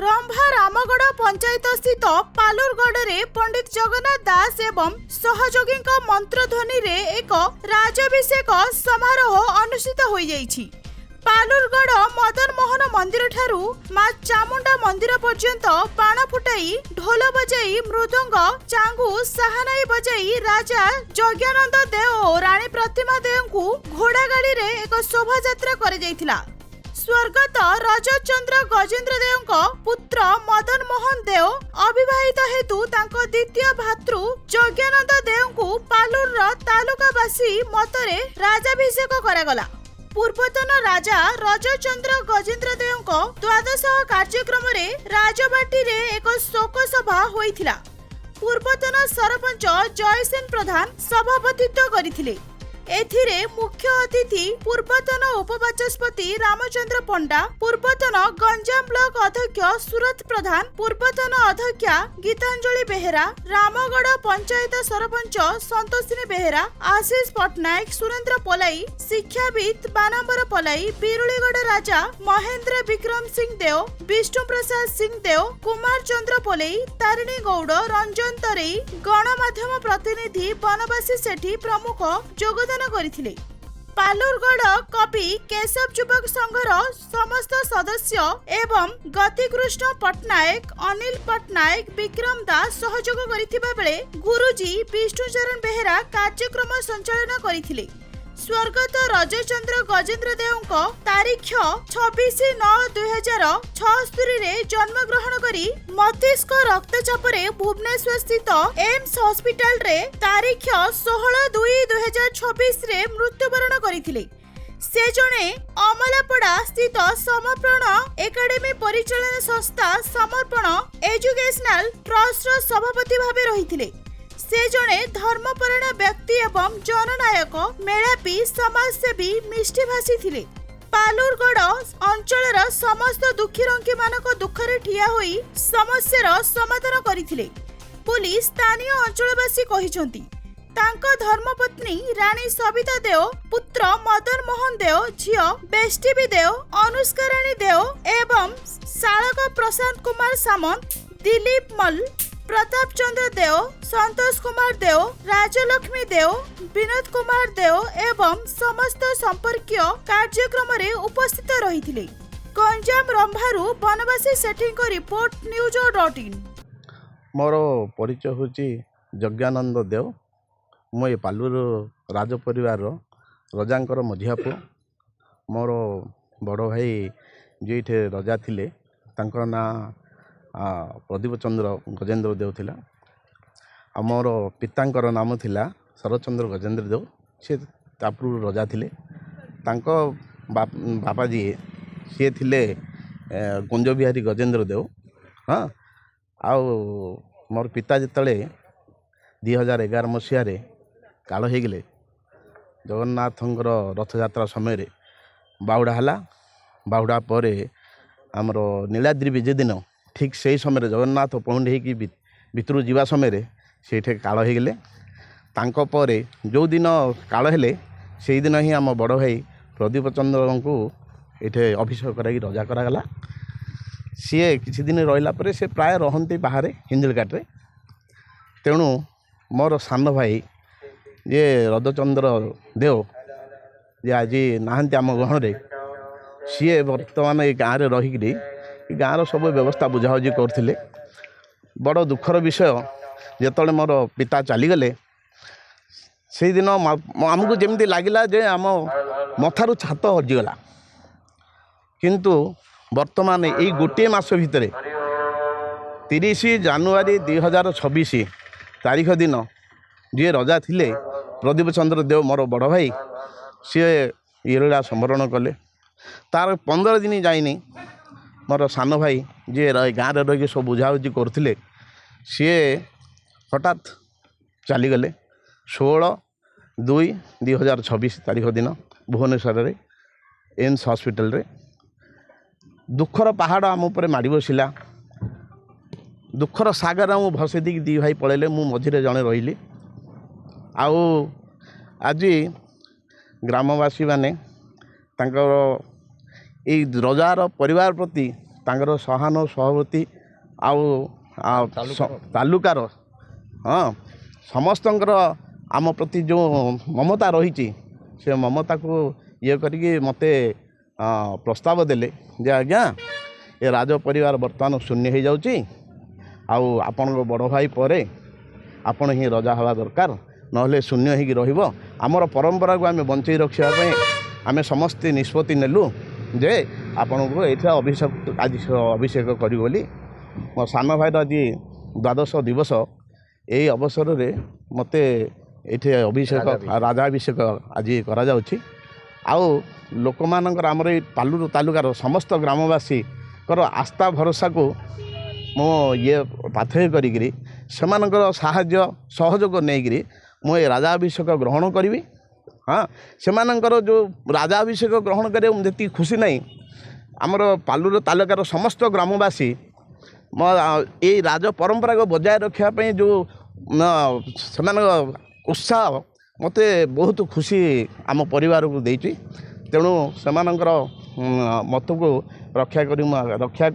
रंभा रामगढ़ पंचायत स्थित पालुरगढ़ रे पंडित जगन्नाथ दास एवं सहयोगी मंत्रध्वनि रे एक राजाभिषेक समारोह अनुष्ठित हो जाइछि। पालुरगढ़ मदन मोहन मंदिर ठारू मां चामुंडा मंदिर पर्यंत बाण फुटाई ढोल बजाई मृदंग चांगू साहानाई बजाई राजा जज्ञानंद देव और रानी प्रतिमा देव को घोड़ा गाड़ी रे एक शोभा यात्रा कर जाइथिला। स्वर्गत रजतचंद्र गजेंद्र देव पुत्र मदन मोहन देव अविवाहित हेतु तांको द्वितीय भातृ जज्ञानंद देव को पालुर तालुकावासी मतरे राजाभिषेक करागला। पूर्वतन राजा रजतचंद्र गजेंद्र देव द्वादश कार्यक्रम रे राजबाटी रे एक शोक सभा होइथिला। पूर्वतन सरपंच जयसेन प्रधान सभापतित्व करिथिले। एथिरे मुख्य अतिथि पूर्वतन उपबाचस्पति रामचंद्र पंडा, पूर्वतन गंजाम ब्लॉक अध्यक्ष सुरत प्रधान, पूर्वतन अध्यक्षा गीतांजलि बेहेरा, रामगढ़ पंचायत सरपंच संतोषिनी बेहेरा, आशीष पटनायक, सुरेंद्र पलाई, शिक्षाविद बानांबर पलाई, बिरुलीगढ़ राजा महेंद्र विक्रम सिंह देव, विष्णु प्रसाद सिंह देव, कुमार चंद्र पोलई, तारिणी गौड़, रंजन तरेई, गणमाध्यम प्रतिनिधि बनवासी सेठी प्रमुख योगदान करथिले। पालुरगढ़ कवि केशव युवक संघर समस्त सदस्य एवं गतिकृष्ण पटनायक, अनिल पटनायक, विक्रम दास सहयोग करिथिबा बेले गुरुजी विष्णुचरण बेहेरा कार्यक्रम संचालन करिथिले। स्वर्गत रजतचंद्र गजेंद्र देव तारीख 26/9/2076 रे जन्म ग्रहण करी मस्तिष्क रक्तचाप रे भुवनेश्वर स्थित एम्स हॉस्पिटल रे तारीख 16/2/2026 रे मृत्युवरण करिथिले। से जणे अमलापड़ा स्थित समर्पण एकेडमी परिचालन संस्था समर्पण एजुकेशनल ट्रस्ट रो सभापति भाबे रहिथिले। से जणे धर्मपरायण व्यक्ति एवं जननायक, मेलापी, समाजसेवी, मिष्टिभाषी थिले। पालुरगढ़ अंचलर समस्त दुखी रंकी मानक दुखरे ठिया होई समस्यार समाधान करिथिले बोली स्थानीय अंचलवासी कहिसंती। तांको धर्मपत्नी रानी सविता देव, पुत्र मदन मोहन देव, झियो बेष्टिबी देव, अनुष्का रानी देव एवं शालक प्रशांत कुमार सामंत, दिलीप मल, प्रताप चंद्र देव, संतोष कुमार देव, राजलक्ष्मी देव, विनोद कुमार देव एवं समस्त संपर्कीय कार्यक्रम रे उपस्थित रहिथिले। गंजाम रंभारू बनवासी सेठी को रिपोर्ट news.in। मोर परिचय होची जज्ञानंद देव। मु ए पालुर राज परिवार रजांकर मझिया पुओ। मोर बड़ भाई जेठे रजा थिले तांकर ना प्रदीप चंद्र गजेंद्र देव थिला। मोर पितांकर नाम थिला शरतचंद्र गजेंद्र देव। से तापुर रजा थिले। तांको बापा जी सी थिले कुंज बिहारी गजेंद्र देव। हाँ आउ मोर पिता जितले 2011 मसीह काल हो गले जगन्नाथंकर रथयात्रा समय बाहुड़ा है। बाहुड़ा पर आमर नीलाद्रि विजय दिन ठीक से समय जगन्नाथ पहुँच भितर जावा समय से काल हो गले। जो दिन काल हेले से दिन ही आम बड़ भाई प्रदीप चंद्र को ये अभिषेक कर रजा करागला। सी किसी दिन रहा से प्राय रहती बाहर हिंजलघाटे। तेणु मोर सान भाई ये रजतचंद्र देव जे आज नहांती आम गहण सी बर्तमान ये गाँव में रहीकि गाँव सब व्यवस्था बुझाबुझी करते। बड़ दुखर विषय जिते मोर पिता चलीगले से दिन आमको जमी लगिला जे आम मथारू छात हजिगला। किंतु वर्तमान यही गोटे मास भितर 30 जानुआरी 2026 तारीख दिन जी रजा थिले प्रदीप चंद्र देव मोर बड़ भाई सी ईला संवरण कले। तार 15 दिन जाइनी मोर सान भाई जी गाँव में रही सब बुझाबुझी करते सी हठात चलीगले 16/2/2026 तारीख दिन भुवनेश्वर एम्स हॉस्पिटल रे। दुखर पहाड़ आम उपर माड़ बसला। दुखर सागर मु भसे दी दी भाई पलैले मु मझिरे जड़े रही। आउ आज ग्रामवासी माने तांकर रजार परिवार प्रति ତାଙ୍କର ସହାନୁଭୂତି ଆଉ ତାଲୁକାର ହଁ ସମସ୍ତଙ୍କର ଆମ ପ୍ରତି ଯେଉଁ ମମତା ରହିଛି ସେ ମମତାକୁ ଇଏ କରିକି ମୋତେ ପ୍ରସ୍ତାବ ଦେଲେ ଯେ ଆଜ୍ଞା ଏ ରାଜ ପରିବାର ବର୍ତ୍ତମାନ ଶୂନ୍ୟ ହୋଇଯାଉଛି ଆଉ ଆପଣଙ୍କ ବଡ଼ ଭାଇ ପରେ ଆପଣ ହିଁ ରଜା ହେବା ଦରକାର ନହେଲେ ଶୂନ୍ୟ ହେଇକି ରହିବ। ଆମର ପରମ୍ପରାକୁ ଆମେ ବଞ୍ଚେଇ ରଖିବା ପାଇଁ ଆମେ ସମସ୍ତେ ନିଷ୍ପତ୍ତି ନେଲୁ ଯେ ଆପଣଙ୍କୁ ଏଇଠି ଅଭିଷେକ କରିବୁ ବୋଲି। ମୋ ସାନ ଭାଇର ଆଜି ଦ୍ୱାଦଶ ଦିବସ, ଏହି ଅବସରରେ ମୋତେ ଏଇଠି ରାଜାଭିଷେକ ଆଜି କରାଯାଉଛି। ଆଉ ଲୋକମାନଙ୍କର ଆମର ଏଇ ପାଲୁରୁ ତାଲୁକାର ସମସ୍ତ ଗ୍ରାମବାସୀଙ୍କର ଆସ୍ଥା ଭରସାକୁ ମୁଁ ପାଥେୟ କରିକିରି ସେମାନଙ୍କର ସାହାଯ୍ୟ ସହଯୋଗ ନେଇକିରି ମୁଁ ଏ ରାଜାଭିଷେକ ଗ୍ରହଣ କରିବି। ହଁ ସେମାନଙ୍କର ଯେଉଁ ରାଜାଭିଷେକ ଗ୍ରହଣ କରିବା ମୁଁ ଯେତିକି ଖୁସି ନାହିଁ ଆମର ପାଲୁରୁ ତାଲୁକାର ସମସ୍ତ ଗ୍ରାମବାସୀ ଏଇ ରାଜ ପରମ୍ପରାକୁ ବଜାୟ ରଖିବା ପାଇଁ ଯେଉଁ ସେମାନଙ୍କ ଉତ୍ସାହ ମୋତେ ବହୁତ ଖୁସି ଆମ ପରିବାରକୁ ଦେଇଛି। ତେଣୁ ସେମାନଙ୍କର ମତକୁ ରକ୍ଷା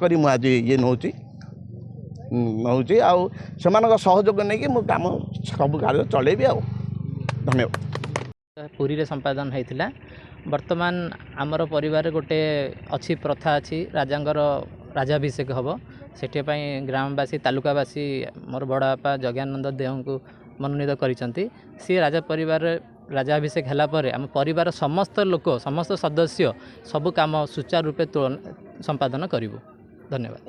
କରି ମୁଁ ଆଜି ନେଉଛି ଆଉ ସେମାନଙ୍କ ସହଯୋଗ ନେଇକି ମୁଁ କାମ ସବୁ କାର୍ଯ୍ୟ ଚଳେଇବି। ଆଉ ଧନ୍ୟବାଦ। ପୁରୀରେ ସମ୍ପାଦନ ହୋଇଥିଲା। ବର୍ତ୍ତମାନ ଆମର ପରିବାରରେ ଗୋଟେ ଅଛି ପ୍ରଥା ଅଛି ରାଜାଙ୍କର ରାଜାଭିଷେକ ହେବ। ସେଥିପାଇଁ ଗ୍ରାମବାସୀ ତାଲୁକାବାସୀ ମୋର ବଡ଼ ବାପା ଯଜ୍ଞାନନ୍ଦ ଦେଓଙ୍କୁ ମନୋନୀତ କରିଛନ୍ତି। ସିଏ ରାଜାଭିଷେକ ହେଲା ପରେ ଆମ ପରିବାର ସମସ୍ତ ଲୋକ ସମସ୍ତ ସଦସ୍ୟ ସବୁ କାମ ସୁଚାରୁ ରୂପେ ସମ୍ପାଦନ କରିବୁ। ଧନ୍ୟବାଦ।